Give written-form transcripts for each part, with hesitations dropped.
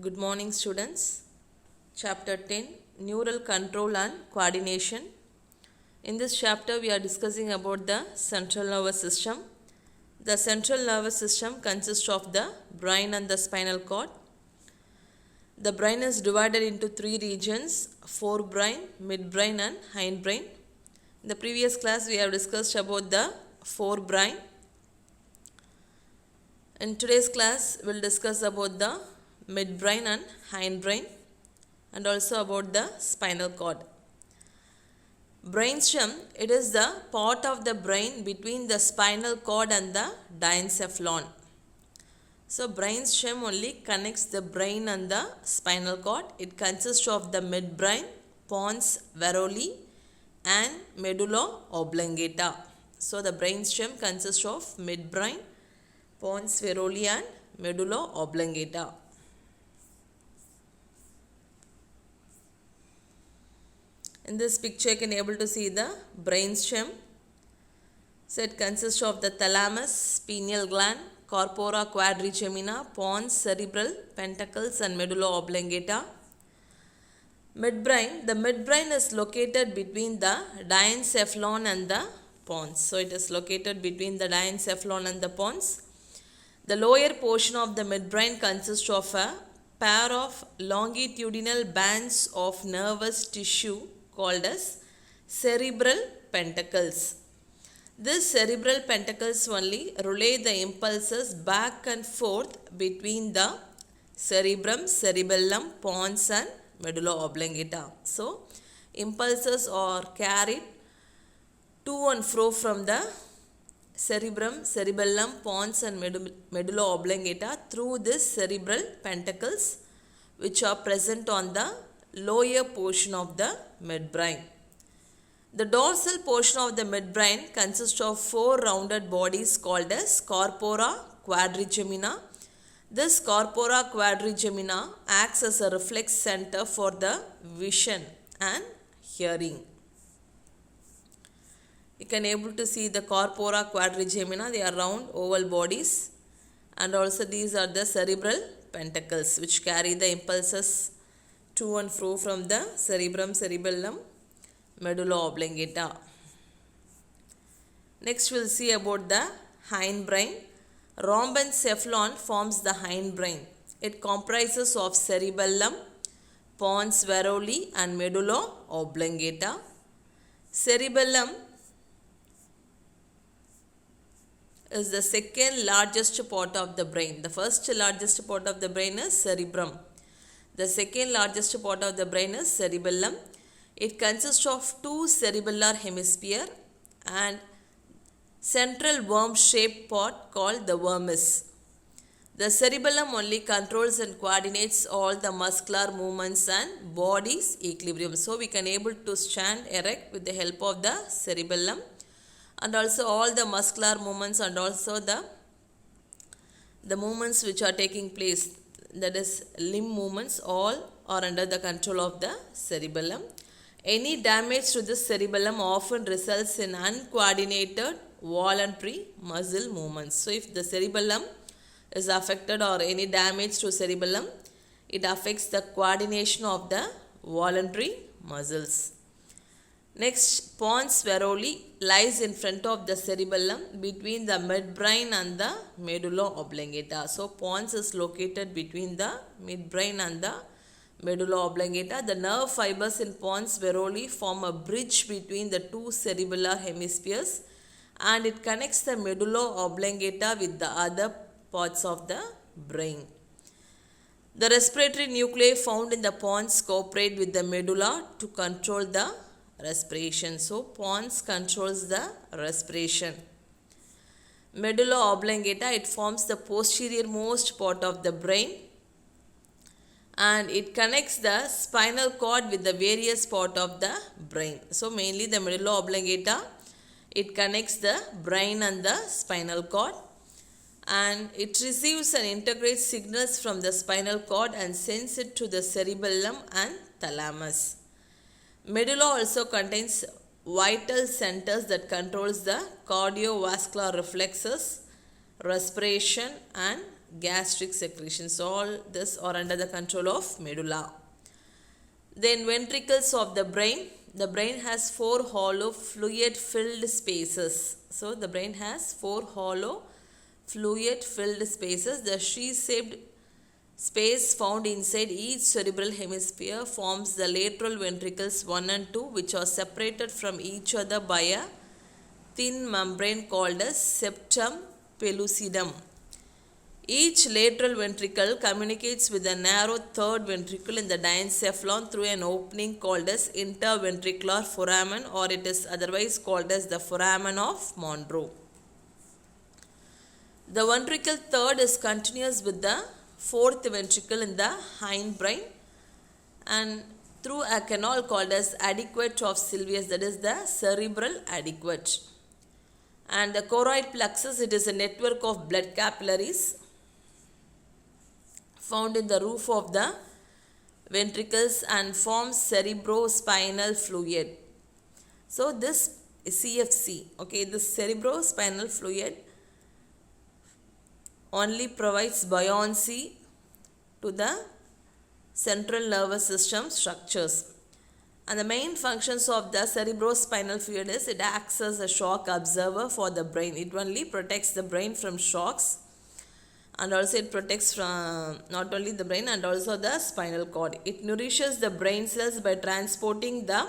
Good morning, students. Chapter 10 Neural Control and Coordination. In this chapter, we are discussing about the central nervous system. The central nervous system consists of the brain and the spinal cord. The brain is divided into three regions: forebrain, midbrain, and hindbrain. In the previous class, we have discussed about the forebrain. In today's class, we will discuss about the midbrain and hindbrain and also about the spinal cord. Brainstem, it is the part of the brain between the spinal cord and the diencephalon. So brainstem only connects the brain and the spinal cord. It consists of the midbrain, pons varolii and medulla oblongata. So the brainstem consists of midbrain, pons varolii and medulla oblongata. In this picture, you can able to see the brainstem. So it consists of the thalamus, pineal gland, corpora quadrigemina, pons, cerebral, pentacles and medulla oblongata. Midbrain. The midbrain is located between the diencephalon and the pons. So it is located between the diencephalon and the pons. The lower portion of the midbrain consists of a pair of longitudinal bands of nervous tissue called as cerebral pentacles. These cerebral pentacles only relay the impulses back and forth between the cerebrum, cerebellum, pons and medulla oblongata. So, impulses are carried to and fro from the cerebrum, cerebellum, pons and medulla oblongata through these cerebral pentacles which are present on the lower portion of the midbrain. The dorsal portion of the midbrain consists of four rounded bodies called as corpora quadrigemina. This corpora quadrigemina acts as a reflex center for the vision and hearing. You can able to see the corpora quadrigemina. They are round oval bodies, and also these are the cerebral pentacles which carry the impulses to and fro from the cerebrum, cerebellum, medulla oblongata. Next we will see about the hindbrain. Rhombencephalon forms the hindbrain. It comprises of cerebellum, pons varolii and medulla oblongata. Cerebellum is the second largest part of the brain. The first largest part of the brain is cerebrum. The second largest part of the brain is cerebellum. It consists of two cerebellar hemisphere and central worm-shaped part called the vermis. The cerebellum only controls and coordinates all the muscular movements and body's equilibrium. So we can able to stand erect with the help of the cerebellum, and also all the muscular movements and also the movements which are taking place, that is limb movements, all are under the control of the cerebellum. Any damage to the cerebellum often results in uncoordinated voluntary muscle movements. So if the cerebellum is affected or any damage to cerebellum, it affects the coordination of the voluntary muscles. Next, pons varolii lies in front of the cerebellum between the midbrain and the medulla oblongata. So, pons is located between the midbrain and the medulla oblongata. The nerve fibers in pons varolii form a bridge between the two cerebellar hemispheres, and it connects the medulla oblongata with the other parts of the brain. The respiratory nuclei found in the pons cooperate with the medulla to control the respiration. So, pons controls the respiration. Medulla oblongata, it forms the posterior most part of the brain, and it connects the spinal cord with the various part of the brain. So, mainly the medulla oblongata, it connects the brain and the spinal cord, and it receives and integrates signals from the spinal cord and sends it to the cerebellum and thalamus. Medulla also contains vital centers that controls the cardiovascular reflexes respiration and gastric secretions. All this are under the control of medulla. Then ventricles of the brain. The brain has 4 hollow fluid filled spaces. So the brain has 4 hollow fluid filled spaces. The sheath-shaped space found inside each cerebral hemisphere forms the lateral ventricles 1 and 2, which are separated from each other by a thin membrane called as septum pellucidum. Each lateral ventricle communicates with a narrow third ventricle in the diencephalon through an opening called as interventricular foramen, or it is otherwise called as the foramen of Monro. The ventricle third is continuous with the fourth ventricle in the hindbrain and through a canal called as aqueduct of Sylvius, that is the cerebral aqueduct. And the choroid plexus, it is a network of blood capillaries found in the roof of the ventricles and forms cerebrospinal fluid. So this is CFC, okay, this cerebrospinal fluid only provides buoyancy to the central nervous system structures. And the main functions of the cerebrospinal fluid is it acts as a shock absorber for the brain. It only protects the brain from shocks, and also it protects from not only the brain and also the spinal cord. It nourishes the brain cells by transporting the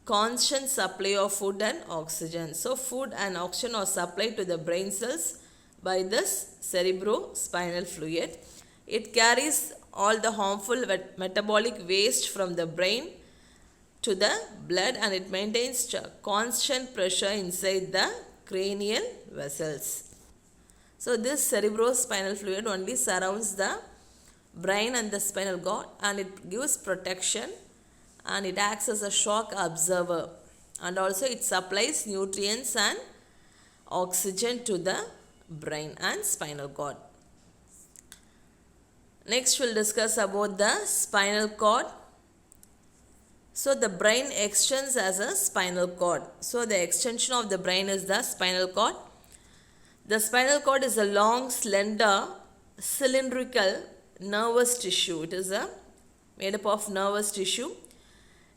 constant supply of food and oxygen. So food and oxygen are supplied to the brain cells by this cerebrospinal fluid. It carries all the harmful metabolic waste from the brain to the blood, and it maintains constant pressure inside the cranial vessels. So this cerebrospinal fluid only surrounds the brain and the spinal cord, and it gives protection, and it acts as a shock absorber, and also it supplies nutrients and oxygen to the brain and spinal cord. Next we'll discuss about the spinal cord. So the brain extends as a spinal cord. So the extension of the brain is the spinal cord. The spinal cord is a long, slender, cylindrical nervous tissue. It is made up of nervous tissue.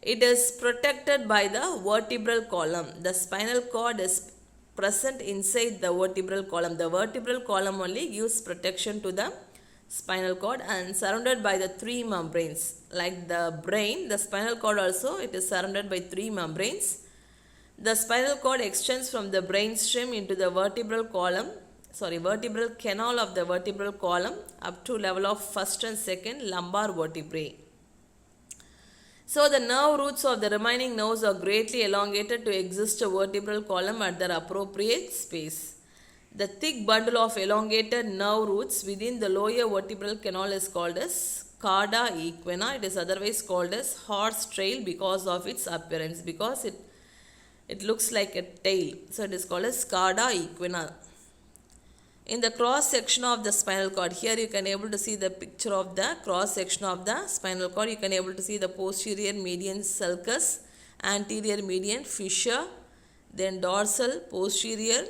It is protected by the vertebral column. The spinal cord is present inside the vertebral column. The vertebral column only gives protection to the spinal cord and surrounded by the 3 membranes. Like the brain, the spinal cord also, it is surrounded by 3 membranes. The spinal cord extends from the brainstem into the vertebral canal of the vertebral column up to level of first and second lumbar vertebrae. So the nerve roots of the remaining nerves are greatly elongated to exist a vertebral column at their appropriate space. The thick bundle of elongated nerve roots within the lower vertebral canal is called as cauda equina. It is otherwise called as horse tail because of its appearance, because it looks like a tail. So it is called as cauda equina. In the cross section of the spinal cord, here you can able to see the picture of the cross section of the spinal cord. You can able to see the posterior median sulcus, anterior median fissure, then dorsal posterior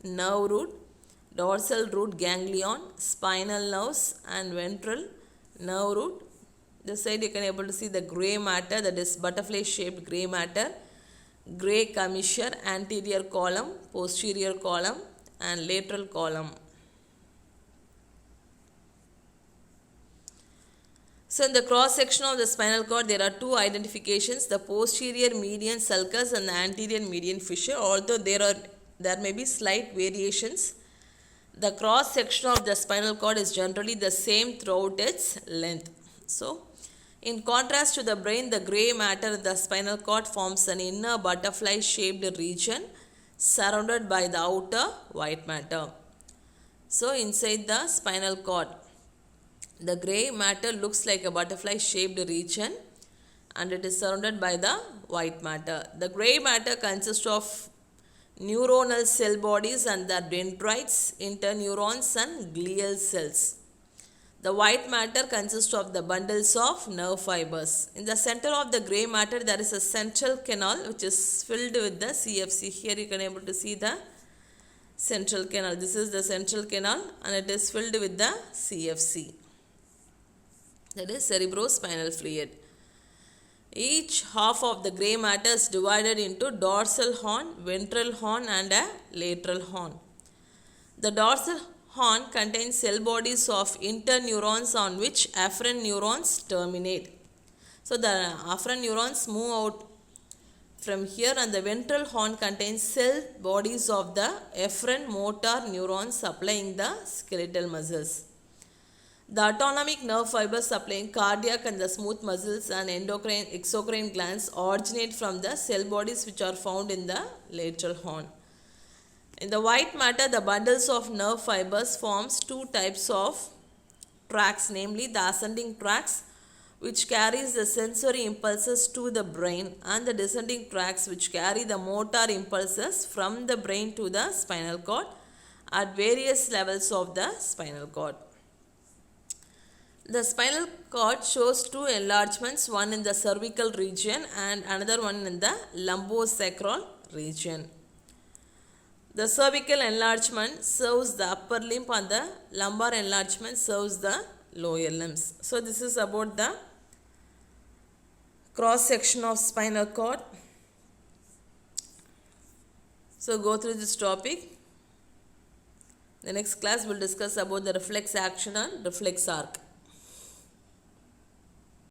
nerve root, dorsal root ganglion, spinal nerves and ventral nerve root. This side you can able to see the gray matter, that is butterfly shaped gray matter, gray commissure, anterior column, posterior column and lateral column. So in the cross section of the spinal cord there are 2 identifications, the posterior median sulcus and the anterior median fissure. Although there may be slight variations, the cross section of the spinal cord is generally the same throughout its length. So in contrast to the brain, the gray matter in the spinal cord forms an inner butterfly shaped region surrounded by the outer white matter. So inside the spinal cord, the gray matter looks like a butterfly shaped region and it is surrounded by the white matter. The gray matter consists of neuronal cell bodies and the dendrites, interneurons and glial cells. The white matter consists of the bundles of nerve fibers. In the center of the gray matter there is a central canal which is filled with the CFC. Here you can able to see the central canal. This is the central canal and it is filled with the CFC, that is cerebrospinal fluid. Each half of the grey matter is divided into dorsal horn, ventral horn and a lateral horn. The dorsal horn contains cell bodies of interneurons on which afferent neurons terminate. So the afferent neurons move out from here, and the ventral horn contains cell bodies of the efferent motor neurons supplying the skeletal muscles. The autonomic nerve fibers supplying cardiac and the smooth muscles and endocrine exocrine glands originate from the cell bodies which are found in the lateral horn. In the white matter, the bundles of nerve fibers forms two types of tracts, namely the ascending tracts which carries the sensory impulses to the brain, and the descending tracts which carry the motor impulses from the brain to the spinal cord at various levels of the spinal cord. The spinal cord shows two enlargements, one in the cervical region and another one in the lumbosacral region. The cervical enlargement serves the upper limb and the lumbar enlargement serves the lower limbs. So this is about the cross section of spinal cord. So go through this topic. The next class will discuss about the reflex action and reflex arc.